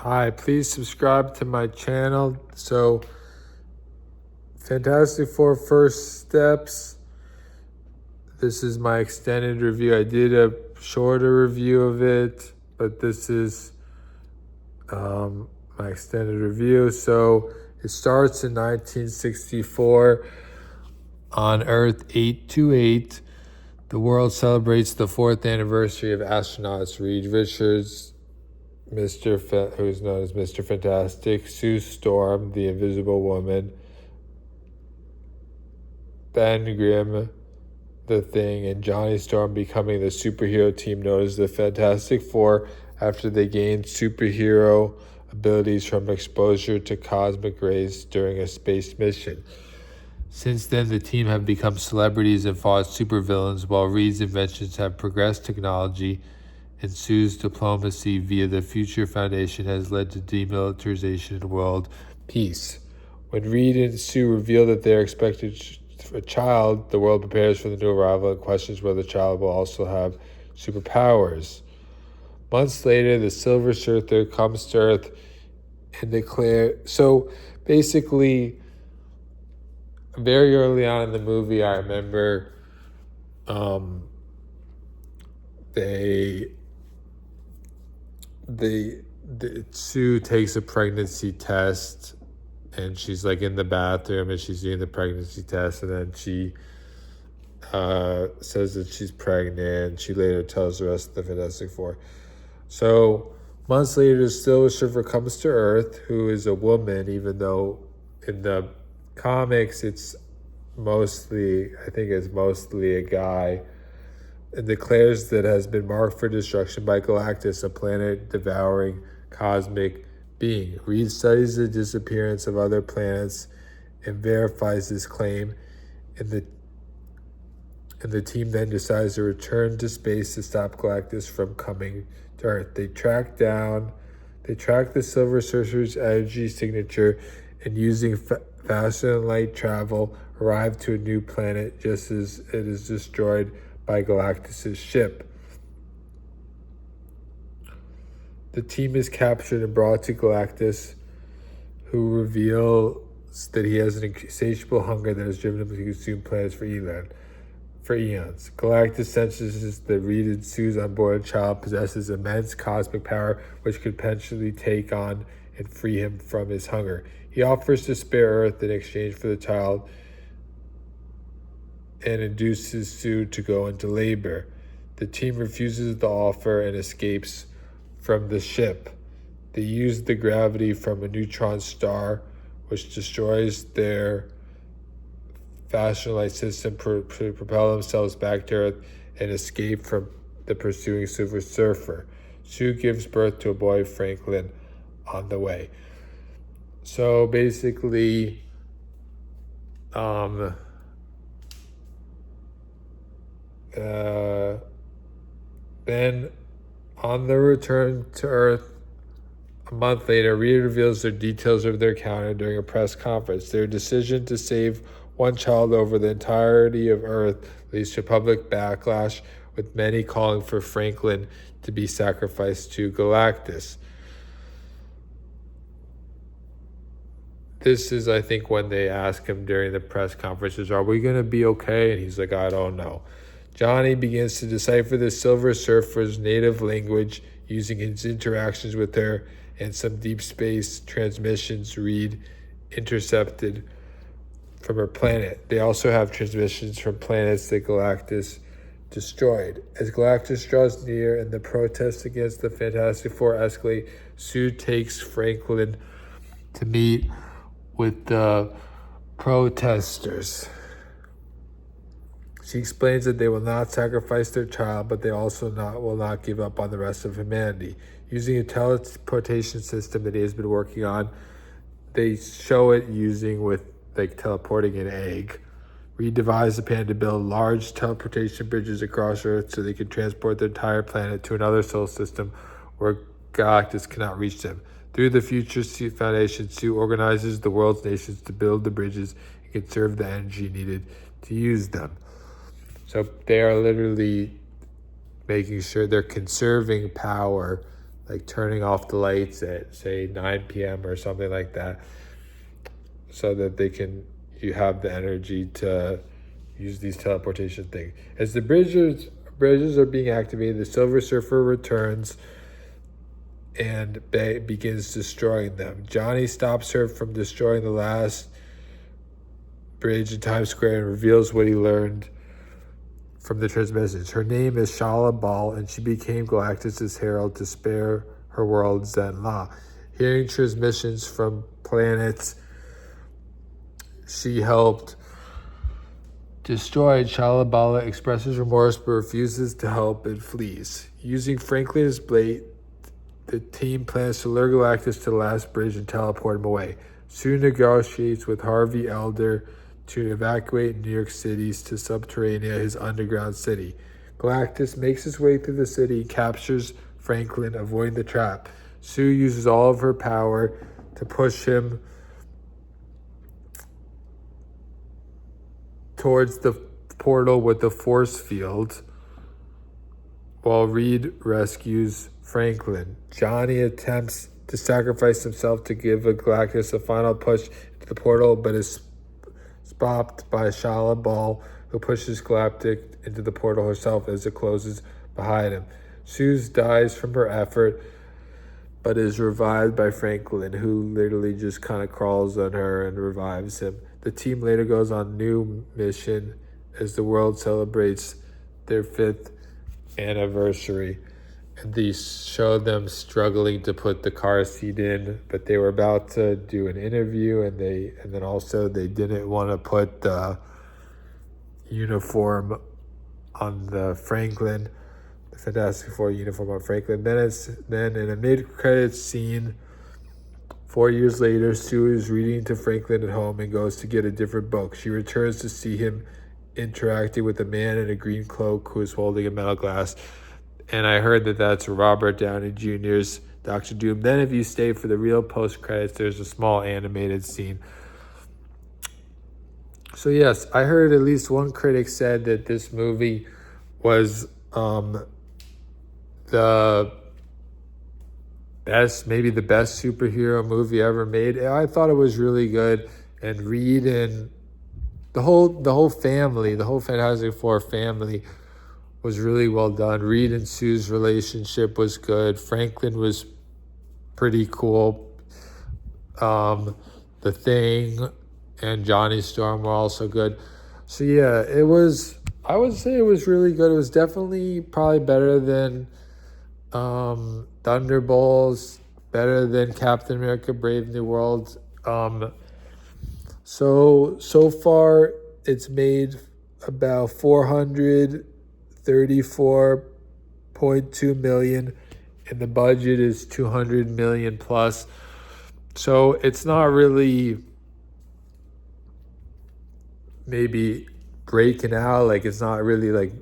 Hi, please subscribe to my channel. So, Fantastic Four First Steps. This is my extended review. I did a shorter review of it, but this is my extended review. So, it starts in 1964 on Earth 828. The world celebrates the 4th anniversary of astronauts Reed Richards, who's known as Mr. Fantastic, Sue Storm, the Invisible Woman, Ben Grimm, the Thing, and Johnny Storm becoming the superhero team known as the Fantastic Four after they gained superhero abilities from exposure to cosmic rays during a space mission. Since then, the team have become celebrities and fought supervillains, while Reed's inventions have progressed technology, and Sue's diplomacy via the Future Foundation has led to demilitarization and world peace. When Reed and Sue reveal that they are expecting a child, the world prepares for the new arrival and questions whether the child will also have superpowers. Months later, the Silver Surfer comes to Earth and declares... So, basically, very early on in the movie, I remember Sue takes a pregnancy test, and she's like in the bathroom and she's doing the pregnancy test, and then she says that she's pregnant. She later tells the rest of the Fantastic Four. So months later, the Silver Surfer comes to Earth, who is a woman, even though in the comics it's mostly a guy, and declares that it has been marked for destruction by Galactus, a planet-devouring cosmic being. Reed studies the disappearance of other planets and verifies this claim, and the team then decides to return to space to stop Galactus from coming to Earth. They track the Silver Surfer's energy signature, and using faster than light travel, arrive to a new planet just as it is destroyed by Galactus' ship. The team is captured and brought to Galactus, who reveals that he has an insatiable hunger that has driven him to consume planets for eons. Galactus senses that Reed and Sue's unborn child possesses immense cosmic power, which could potentially take on and free him from his hunger. He offers to spare Earth in exchange for the child, and induces Sue to go into labor. The team refuses the offer and escapes from the ship. They use the gravity from a neutron star, which destroys their faster light system, to propel themselves back to Earth and escape from the pursuing Silver Surfer. Sue gives birth to a boy, Franklin, on the way. So basically, then, on their return to Earth a month later, Reed reveals the details of their encounter during a press conference. Their decision to save one child over the entirety of Earth leads to public backlash, with many calling for Franklin to be sacrificed to Galactus. This is, I think, when they ask him during the press conferences, are we going to be okay? And he's like, I don't know. Johnny begins to decipher the Silver Surfer's native language using his interactions with her and some deep space transmissions Reed intercepted from her planet. They also have transmissions from planets that Galactus destroyed. As Galactus draws near and the protests against the Fantastic Four escalate, Sue takes Franklin to meet with the protesters. She explains that they will not sacrifice their child, but they also will not give up on the rest of humanity. Using a teleportation system that he has been working on, they show it teleporting an egg. Reed devised a plan to build large teleportation bridges across Earth so they could transport the entire planet to another solar system where Galactus cannot reach them. Through the Future Foundation, Sue organizes the world's nations to build the bridges and conserve the energy needed to use them. So they are literally making sure they're conserving power like turning off the lights at say 9 p.m. or something like that, so that you have the energy to use these teleportation things. As the bridges are being activated, the Silver Surfer returns and begins destroying them. Johnny stops her from destroying the last bridge in Times Square and reveals what he learned from the transmissions. Her name is Shala Bal, and she became Galactus' herald to spare her world Zen-La. Hearing transmissions from planets she helped destroy, Shala Bal expresses remorse but refuses to help and flees. Using Franklin as bait, the team plans to lure Galactus to the last bridge and teleport him away. Sue negotiates with Harvey Elder to evacuate New York City to Subterranea, his underground city. Galactus makes his way through the city and captures Franklin, avoiding the trap. Sue uses all of her power to push him towards the portal with the force field, while Reed rescues Franklin. Johnny attempts to sacrifice himself to give Galactus a final push into the portal, but is stopped by Shala Bal, who pushes Galactus into the portal herself as it closes behind him. Sue dies from her effort, but is revived by Franklin, who literally just kind of crawls on her and revives him. The team later goes on a new mission as the world celebrates their 5th anniversary. And they show them struggling to put the car seat in, but they were about to do an interview, and then also they didn't want to put the uniform on the Franklin, the Fantastic Four uniform on Franklin. Then in a mid-credits scene, 4 years later, Sue is reading to Franklin at home and goes to get a different book. She returns to see him interacting with a man in a green cloak who is holding a metal glass. And I heard that that's Robert Downey Jr.'s Dr. Doom. Then if you stay for the real post-credits, there's a small animated scene. So yes, I heard at least one critic said that this movie was the best superhero movie ever made. I thought it was really good, and Reed and the whole family, the whole Fantastic Four family was really well done. Reed and Sue's relationship was good. Franklin was pretty cool. The Thing and Johnny Storm were also good. So yeah, I would say it was really good. It was definitely probably better than Thunderbolts, better than Captain America Brave New World. So far it's made about $434.2 million, and the budget is $200 million plus. So it's not really maybe breaking out, like it's not really like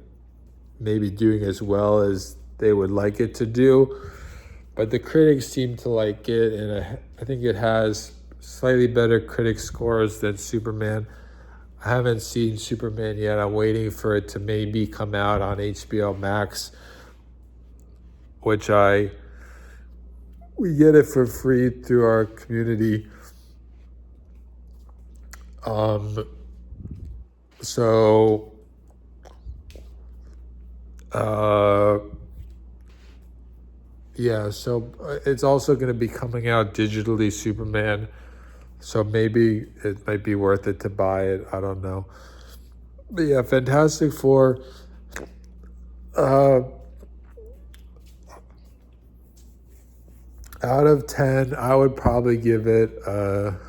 maybe doing as well as they would like it to do, but the critics seem to like it, and I think it has slightly better critic scores than Superman. I haven't seen Superman yet. I'm waiting for it to maybe come out on HBO Max, which we get it for free through our community. So it's also going to be coming out digitally, Superman. So maybe it might be worth it to buy it. I don't know. But yeah, Fantastic Four. Out of 10, I would probably give it a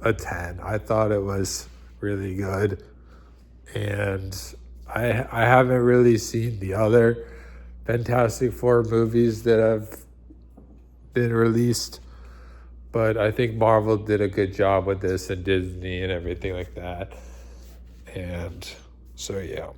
10. I thought it was really good. And I haven't really seen the other Fantastic Four movies that have been released, but I think Marvel did a good job with this, and Disney and everything like that. And so yeah.